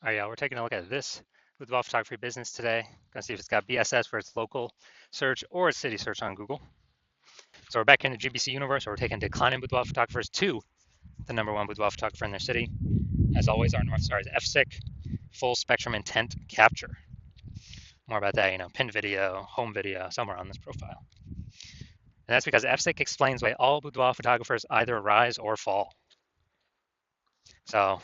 All right, yeah, we're taking a look at this boudoir photography business today. Gonna see if it's got BSS for its local search or its city search on Google. So we're back in the GBC universe, where we're taking declining boudoir photographers to the #1 boudoir photographer in their city. As always, our North Star is FSIC, full spectrum intent capture. More about that, pin video, home video, somewhere on this profile. And that's because FSIC explains why all boudoir photographers either rise or fall. So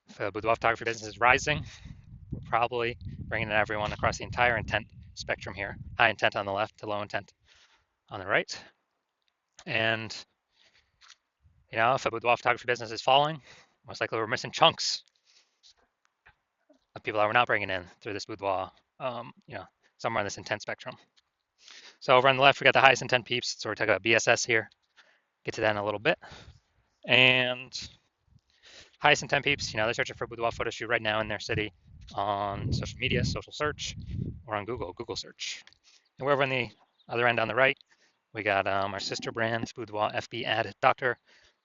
if the boudoir photography business is rising, we're probably bringing in everyone across the entire intent spectrum here. High intent on the left to low intent on the right. And, if a boudoir photography business is falling, most likely we're missing chunks of people that we're not bringing in through this boudoir, somewhere on this intent spectrum. So over on the left, we got the highest intent peeps. So we're talking about BSS here. Get to that in a little bit. And highest intent peeps, they're searching for boudoir photo shoot right now in their city on social media, social search, or on Google search. And we're over on the other end on the right, we got our sister brand, Boudoir FB Ad Doctor.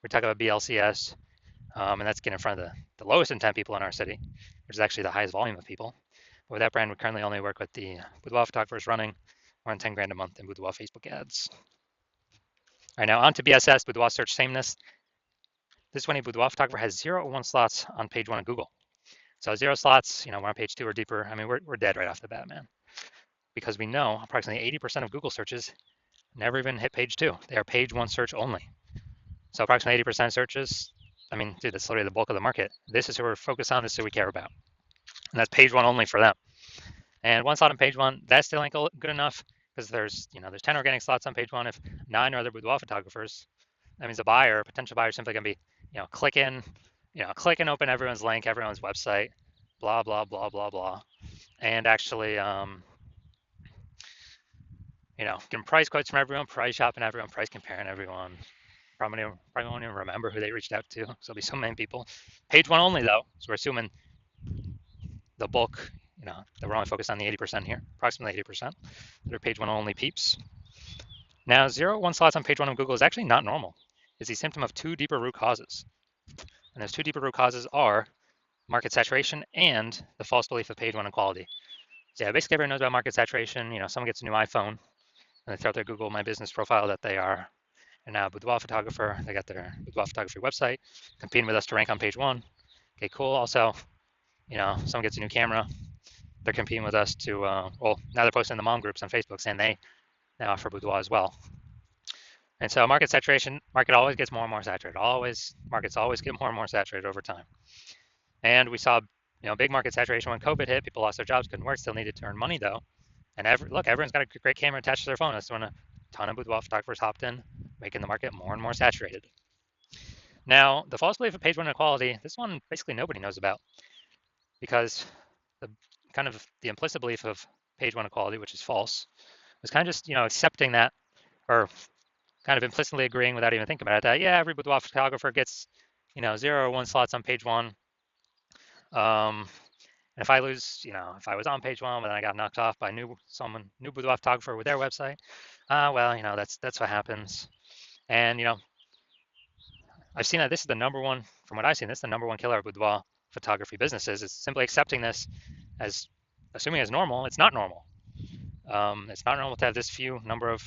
We're talking about BLCS, and that's getting in front of the lowest intent people in our city, which is actually the highest volume of people. But with that brand, we currently only work with the boudoir photographers running around 10 grand a month in boudoir Facebook ads. All right, now on to BSS, boudoir search sameness. This is when a boudoir photographer has 0 or 1 slots on page 1 of Google. So 0 slots, we're on page 2 or deeper. I mean, we're dead right off the bat, man. Because we know approximately 80% of Google searches never even hit page 2. They are page 1 search only. So approximately 80% of searches, I mean, dude, that's literally the bulk of the market. This is who we're focused on. This is who we care about. And that's page 1 only for them. And 1 slot on page 1, that still ain't good enough because there's 10 organic slots on page 1. If 9 are other boudoir photographers, that means a buyer, potential buyer, is simply going to be, click and open everyone's link, everyone's website, blah, blah, blah, blah, blah. And actually, getting price quotes from everyone, price shopping everyone, price comparing everyone. Probably won't even remember who they reached out to. So there'll be so many people. Page 1 only, though. So we're assuming the bulk, that we're only focused on the 80% here, approximately 80%. They're page 1 only peeps. Now, 0 1 slots on page 1 of Google is actually not normal. It's a symptom of 2 deeper root causes. And those 2 deeper root causes are market saturation and the false belief of page 1 equality. So yeah, basically everyone knows about market saturation. Someone gets a new iPhone and they throw out their Google My Business profile that they are now a boudoir photographer. They got their boudoir photography website, competing with us to rank on page 1. Okay, cool. Also, someone gets a new camera. They're competing with us to, now they're posting in the mom groups on Facebook saying they now offer boudoir as well. And so market saturation, market always gets more and more saturated. Markets always get more and more saturated over time. And we saw, big market saturation when COVID hit. People lost their jobs, couldn't work, still needed to earn money though. And everyone's got a great camera attached to their phone. That's when a ton of boudoir photographers hopped in, making the market more and more saturated. Now, the false belief of page 1 inequality, this one basically nobody knows about, because the implicit belief of page 1 equality, which is false, was kind of just accepting that, or kind of implicitly agreeing without even thinking about it, that yeah, every boudoir photographer gets 0 or 1 slots on page 1. And if I lose, if I was on page 1 but then I got knocked off by new boudoir photographer with their website, well, that's what happens. And I've seen that this is the #1, from what I've seen, this is the #1 killer of boudoir photography businesses. It's simply accepting this as, assuming it's normal. It's not normal. It's not normal to have this few number of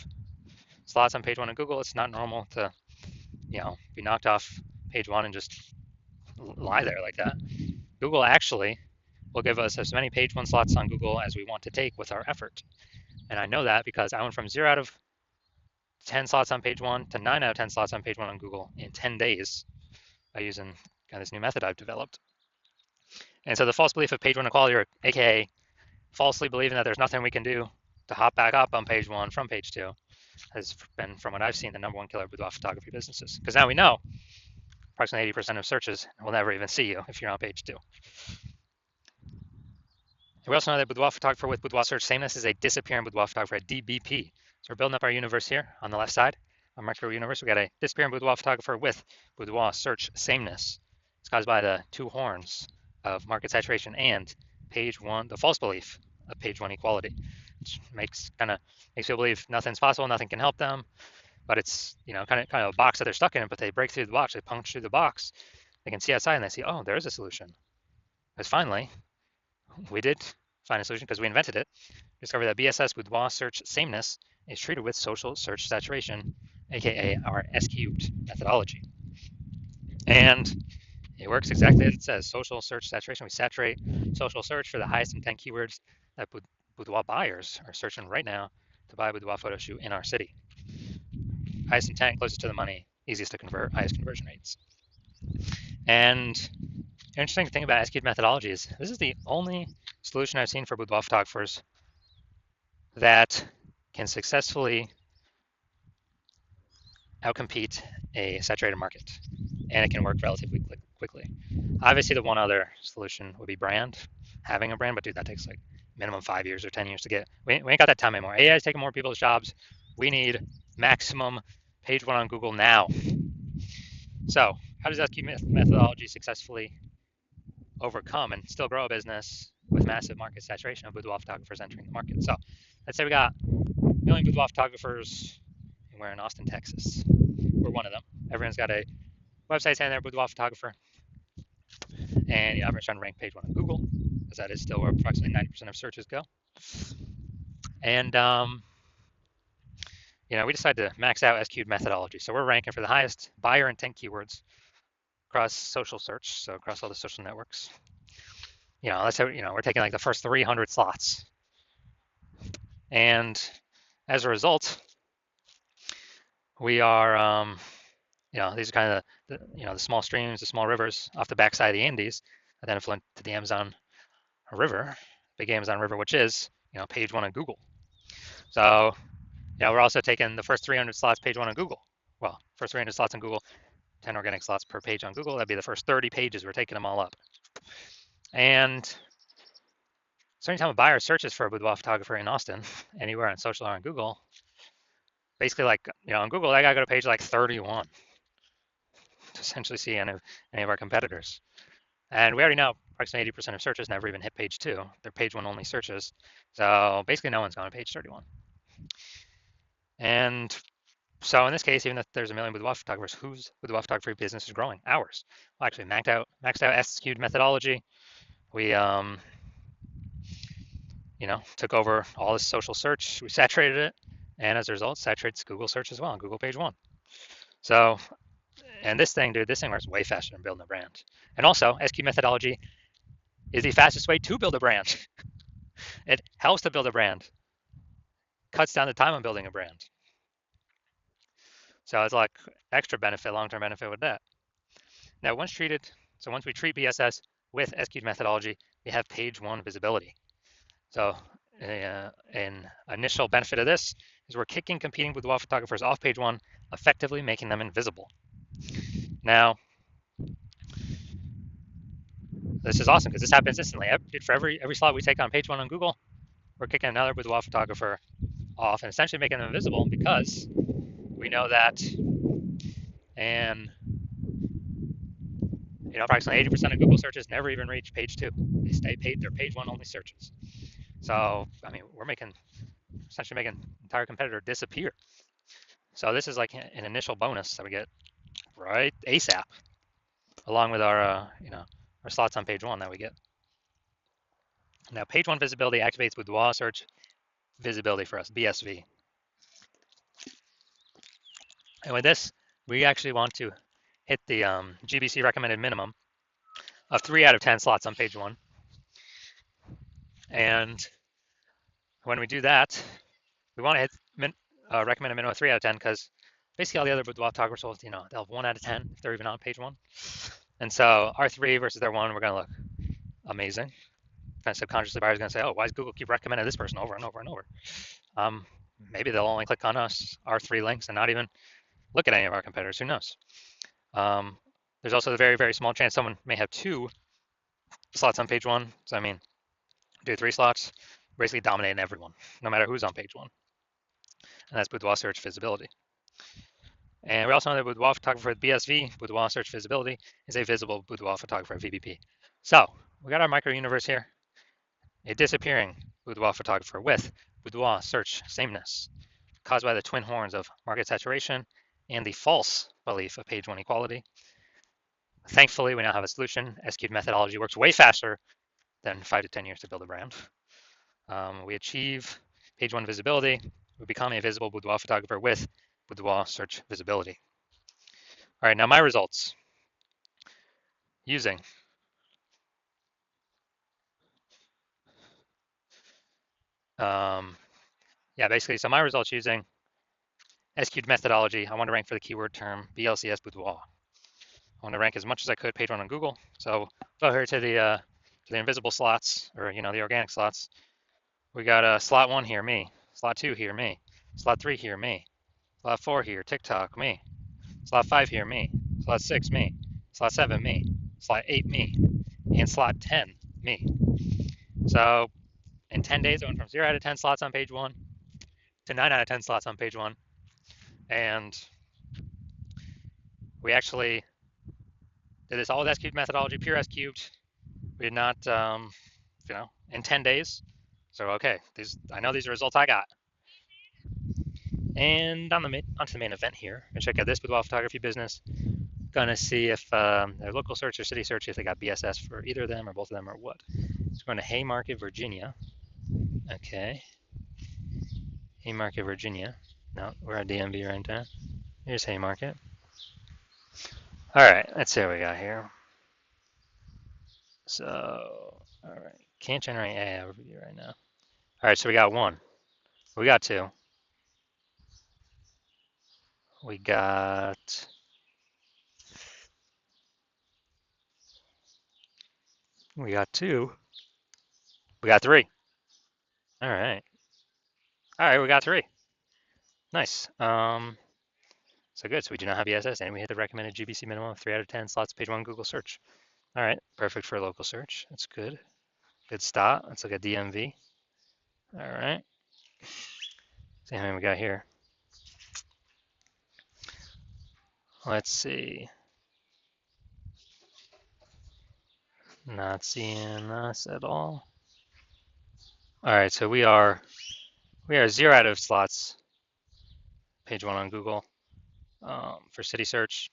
slots on page 1 of Google. It's not normal to, be knocked off page 1 and just lie there like that. Google actually will give us as many page 1 slots on Google as we want to take with our effort. And I know that because I went from 0 out of 10 slots on page 1 to 9 out of 10 slots on page 1 on Google in 10 days by using this new method I've developed. And so the false belief of page 1 equality, or aka falsely believing that there's nothing we can do to hop back up on page 1 from page 2, has been, from what I've seen, the #1 killer of boudoir photography businesses. Because now we know approximately 80% of searches will never even see you if you're on page 2. We also know that boudoir photographer with boudoir search sameness is a disappearing boudoir photographer, a DBP. So we're building up our universe here on the left side, our micro universe. We got a disappearing boudoir photographer with boudoir search sameness. It's caused by the 2 horns of market saturation and page 1, the false belief of page 1 equality, which makes people believe nothing's possible, nothing can help them. But it's kind of a box that they're stuck in. But they break through the box, they punch through the box, they can see outside and they see, oh, there's a solution. Because finally, we did find a solution because we invented it. We discovered that BSS boudoir search sameness is treated with social search saturation, aka our S cubed methodology. And it works exactly as it says, social search saturation. We saturate social search for the highest intent keywords that boudoir buyers are searching right now to buy a boudoir photo shoot in our city. Highest intent, closest to the money, easiest to convert, highest conversion rates. And the interesting thing about SQL methodology is this is the only solution I've seen for boudoir photographers that can successfully outcompete a saturated market, and it can work relatively quickly. Obviously, the one other solution would be brand, having a brand, but dude, that takes like minimum 5 years or 10 years to get. We ain't got that time anymore. AI is taking more people's jobs. We need maximum page one on Google now. So, how does SQ methodology successfully overcome and still grow a business with massive market saturation of boudoir photographers entering the market? So, let's say we got a million boudoir photographers, and we're in Austin, Texas. We're one of them. Everyone's got a website saying they're a boudoir photographer, and everyone's trying to rank page one on Google, because that is still where approximately 90% of searches go. And we decided to max out SQ'd methodology. So we're ranking for the highest buyer intent keywords across social search, so across all the social networks. Let's say we're taking like the first 300 slots, and as a result, we are these are kind of the small streams, the small rivers off the backside of the Andes that then flow into the Amazon River, big Amazon River, which is page one on Google. So we're also taking the first 300 slots page one on Google. Well, first 300 slots on Google, 10 organic slots per page on Google. That'd be the first 30 pages. We're taking them all up. And so anytime a buyer searches for a boudoir photographer in Austin, anywhere on social or on Google, basically like, on Google, I got to go to page like 31 to essentially see any of our competitors. And we already know approximately 80% of searches never even hit page two. They're page one only searches. So basically no one's gone to page 31. And so in this case, even if there's a million boudoir photographers, whose boudoir photography business is growing? Ours. Well, actually maxed out S-skewed methodology. We took over all this social search. We saturated it, and as a result, saturates Google search as well on Google page one. So, and this thing works way faster than building a brand. And also, SQ methodology is the fastest way to build a brand. It helps to build a brand, cuts down the time on building a brand. So it's like extra benefit, long-term benefit with that. Now, once we treat BSS with SQ methodology, we have page one visibility. So an initial benefit of this is we're kicking competing boudoir photographers off page one, effectively making them invisible. Now, this is awesome because this happens instantly. For every slot we take on page one on Google, we're kicking another boudoir photographer off and essentially making them invisible because we know that, and approximately 80% of Google searches never even reach page two. They stay they're page one only searches. So, I mean, we're essentially making an entire competitor disappear. So this is like an initial bonus that we get right ASAP, along with our, our slots on page one that we get. Now, page one visibility activates boudoir search visibility for us, BSV. And with this, we actually want to hit the GBC recommended minimum of 3 out of 10 slots on page one. And when we do that, we want to hit recommended minimum of 3 out of 10 because basically all the other boudoir photographers will, they'll have 1 out of 10 if they're even on page one. And so our 3 versus their 1, we're going to look amazing. Kind of subconsciously, buyers are going to say, oh, why does Google keep recommending this person over and over and over? Maybe they'll only click on our 3 links and not even look at any of our competitors. Who knows? There's also the very, very small chance someone may have 2 slots on page one. So, I mean, do 3 slots, basically dominating everyone, no matter who's on page one. And that's boudoir search visibility. And we also know that boudoir photographer with BSV, boudoir search visibility, is a visible boudoir photographer at VBP. So we got our micro universe here, a disappearing boudoir photographer with boudoir search sameness, caused by the twin horns of market saturation and the false belief of page one equality. Thankfully, we now have a solution. SQ'd methodology works way faster than 5 to 10 years to build a brand. We achieve page one visibility. We become a visible boudoir photographer with boudoir search visibility. All right, now my results using basically, so my results using SQ'd methodology. I want to rank for the keyword term BLCS boudoir. I want to rank as much as I could page one on Google. So go here to the invisible slots, or the organic slots. We got slot 1 here, me. Slot 2 here, me. Slot 3 here, me. Slot 4 here, TikTok, me. Slot 5 here, me. Slot 6, me. Slot 7, me. Slot 8, me. And slot 10, me. So in 10 days, I went from 0 out of 10 slots on page one to 9 out of 10 slots on page one. And we actually did this all with S cubed methodology, pure S cubed. We did not, in 10 days. So, okay, I know these are results I got. And onto the main event here. I'm gonna check out this Boudoir photography business. Gonna see if their local search or city search, if they got BSS for either of them or both of them or what. So we're going to Haymarket, Virginia. Okay. Haymarket, Virginia. No, we're at DMV right now. Here's Haymarket. All right, let's see what we got here. So, all right, can't generate AI overview right now. All right, so we got 1. We got 2. We got 2. We got 3. All right. All right, we got 3. Nice. So good. So we do not have ESS, and we hit the recommended GBC minimum of 3 out of 10 slots, page 1 Google search. All right, perfect for a local search. That's good. Good start. Let's look at DMV. All right. See how many we got here. Let's see. Not seeing us at all. All right, so we are 0 out of slots, page 1 on Google for city search.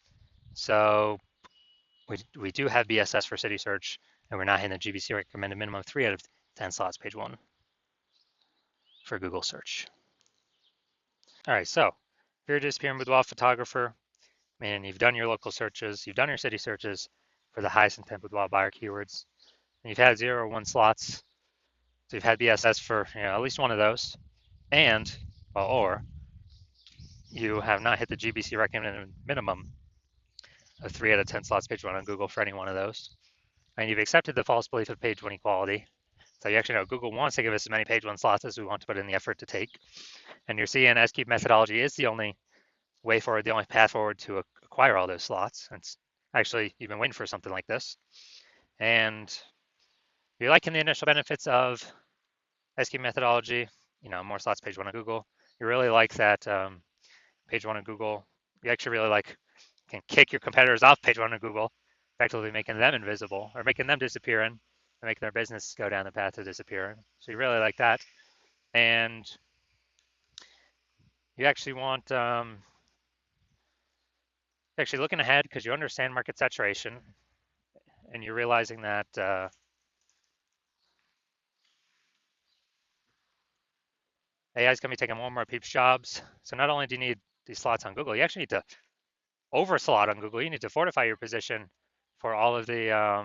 So we do have BSS for city search, and we're not hitting the GBC recommended minimum of 3 out of 10 slots, page 1 for Google search. All right, so if you're a disappearing boudoir photographer, and you've done your local searches, you've done your city searches for the highest intent boudoir buyer keywords, and you've had 0 or 1 slots, so you've had BSS for at least one of those, and or you have not hit the GBC recommended minimum of 3 out of 10 slots, page 1 on Google for any one of those, and you've accepted the false belief of page 1 equality. So you actually know Google wants to give us as many page 1 slots as we want to put in the effort to take, and your SQL methodology is the only way forward, the only path forward to acquire all those slots. It's actually, you've been waiting for something like this. And you're liking the initial benefits of SQL methodology, more slots, page 1 on Google. You really like that page 1 on Google. You actually really can kick your competitors off page 1 on Google, effectively making them invisible or making them disappear and make their business go down the path to disappearing. So you really like that. And you actually want actually looking ahead because you understand market saturation and you're realizing that AI is going to be taking more and more people's jobs. So not only do you need these slots on Google, you actually need to over slot on Google. You need to fortify your position for all of the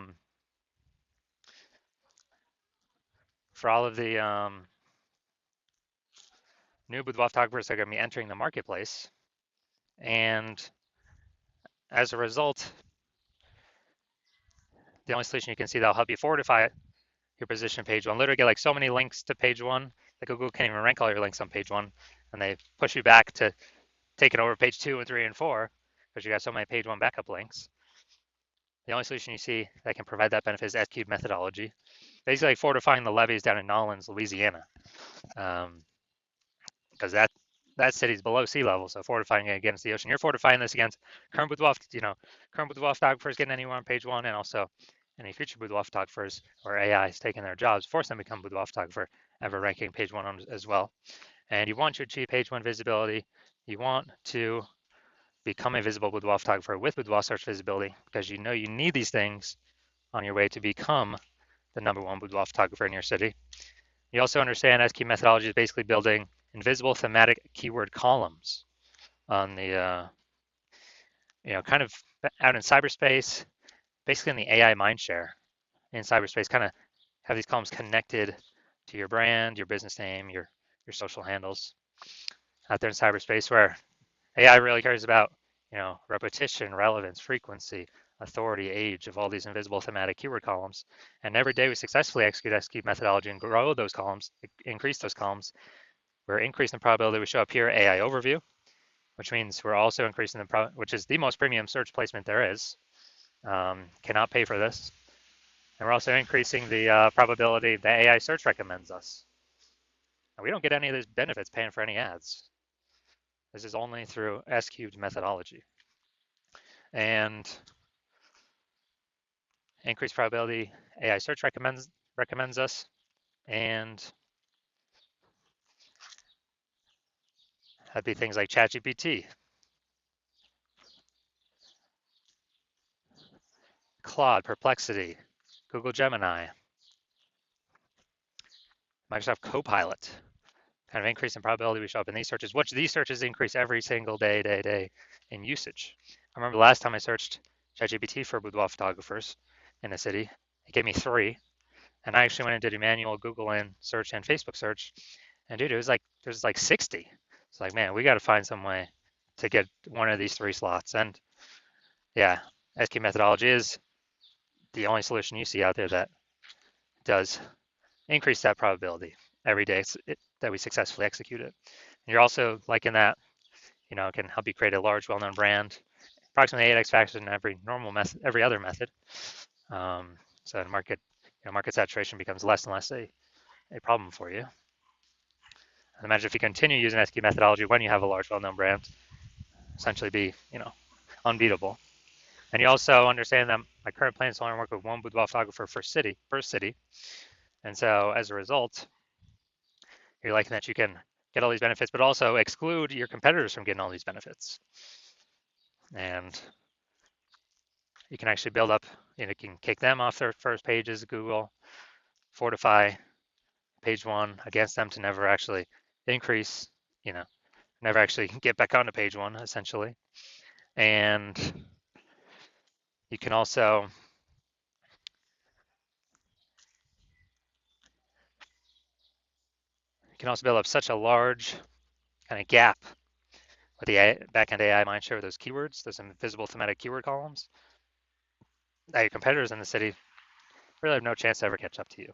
new boudoir photographers that are going to be entering the marketplace. And as a result, the only solution you can see that'll help you fortify your position page 1, literally get like so many links to page 1 that Google can't even rank all your links on page 1, and they push you back to taking over page 2 and 3 and 4 because you got so many page 1 backup links. The only solution you see that can provide that benefit is S-cube methodology, basically like fortifying the levees down in Nolens, Louisiana, because that city's below sea level, so fortifying it against the ocean. You're fortifying this against current boudoir photographers getting anywhere on page 1, and also any future boudoir photographers or AI is taking their jobs, force them to become boudoir photographer, ever ranking page 1 as well. And you want to achieve page 1 visibility. You want to become a visible boudoir photographer with boudoir search visibility because you know you need these things on your way to become the #1 boudoir photographer in your city. You also understand SQ methodology is basically building invisible thematic keyword columns on the, kind of out in cyberspace, basically in the AI mindshare in cyberspace, kind of have these columns connected to your brand, your business name, your social handles out there in cyberspace where AI really cares about, repetition, relevance, frequency, authority, age of all these invisible thematic keyword columns. And every day we successfully execute SQ methodology and grow those columns, increase those columns. We're increasing the probability we show up here AI overview, which means we're also increasing which is the most premium search placement there is. Cannot pay for this. And we're also increasing the probability that AI search recommends us. And we don't get any of these benefits paying for any ads. This is only through S-cubed methodology. And increased probability AI search recommends us. And that'd be things like ChatGPT, Claude, Perplexity, Google Gemini, Microsoft Copilot, kind of increase in probability we show up in these searches, which these searches increase every single day in usage. I remember the last time I searched ChatGPT for boudoir photographers in a city, it gave me 3. And I actually went and did a manual Google in search and Facebook search. And dude, there's like 60. It's like, man, we got to find some way to get one of these 3 slots. And yeah, SQ methodology is the only solution you see out there that does increase that probability every day that we successfully execute it. And you're also like in that, it can help you create a large, well-known brand, approximately 8x faster than every other method. So market saturation becomes less and less a problem for you. And imagine if you continue using SQ methodology when you have a large, well-known brand, essentially be, unbeatable. And you also understand that my current plan is to only work with one boudoir photographer per city. And so as a result, you're liking that you can get all these benefits, but also exclude your competitors from getting all these benefits. And you can actually build up, you can kick them off their first pages, Google, fortify page 1 against them to never actually increase, never actually get back onto page 1, essentially. And you can also build up such a large kind of gap with the backend AI mindshare with those keywords, those invisible thematic keyword columns, that your competitors in the city really have no chance to ever catch up to you.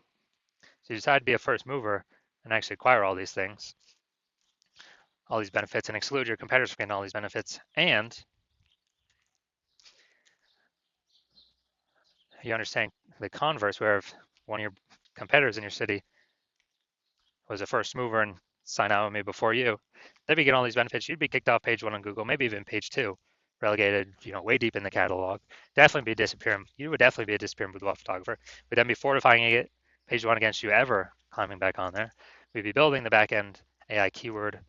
So you decide to be a first mover and actually acquire all these things, all these benefits, and exclude your competitors from getting all these benefits. And you understand the converse, where if one of your competitors in your city was a first mover and signed out with me before you, they'd be getting all these benefits. You'd be kicked off page 1 on Google, maybe even page 2, relegated, way deep in the catalog. Definitely be disappearing. You would definitely be a disappearing boudoir photographer. We'd then be fortifying it, page 1 against you ever climbing back on there. We'd be building the backend AI keyword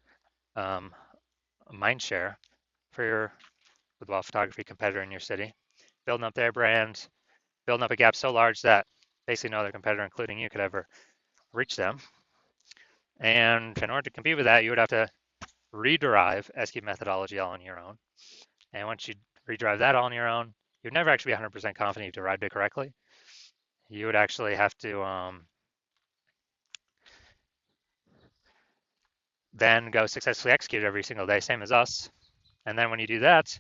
mindshare for your boudoir photography competitor in your city, building up their brand, building up a gap so large that basically no other competitor, including you, could ever reach them. And in order to compete with that, you would have to rederive SQ methodology all on your own. And once you rederive that all on your own, you'd never actually be 100% confident you derived it correctly. You would actually have to then go successfully execute every single day, same as us. And then when you do that,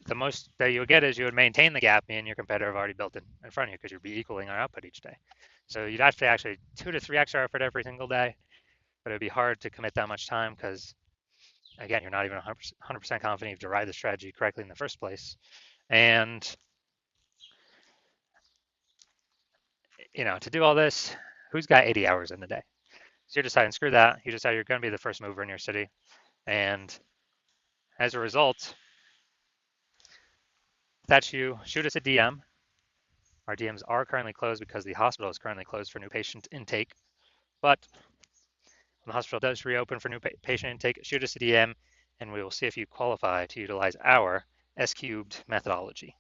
the most that you would get is you would maintain the gap me and your competitor have already built in front of you because you'd be equaling our output each day. So you'd have to actually 2 to 3x our effort every single day, but it'd be hard to commit that much time because, again, you're not even 100% confident you've derived the strategy correctly in the first place. And, to do all this, who's got 80 hours in the day? So you're deciding, screw that. You decide you're going to be the first mover in your city. And as a result, that you shoot us a DM. Our DMs are currently closed because the hospital is currently closed for new patient intake. But when the hospital does reopen for new patient intake, shoot us a DM. and we will see if you qualify to utilize our S cubed methodology.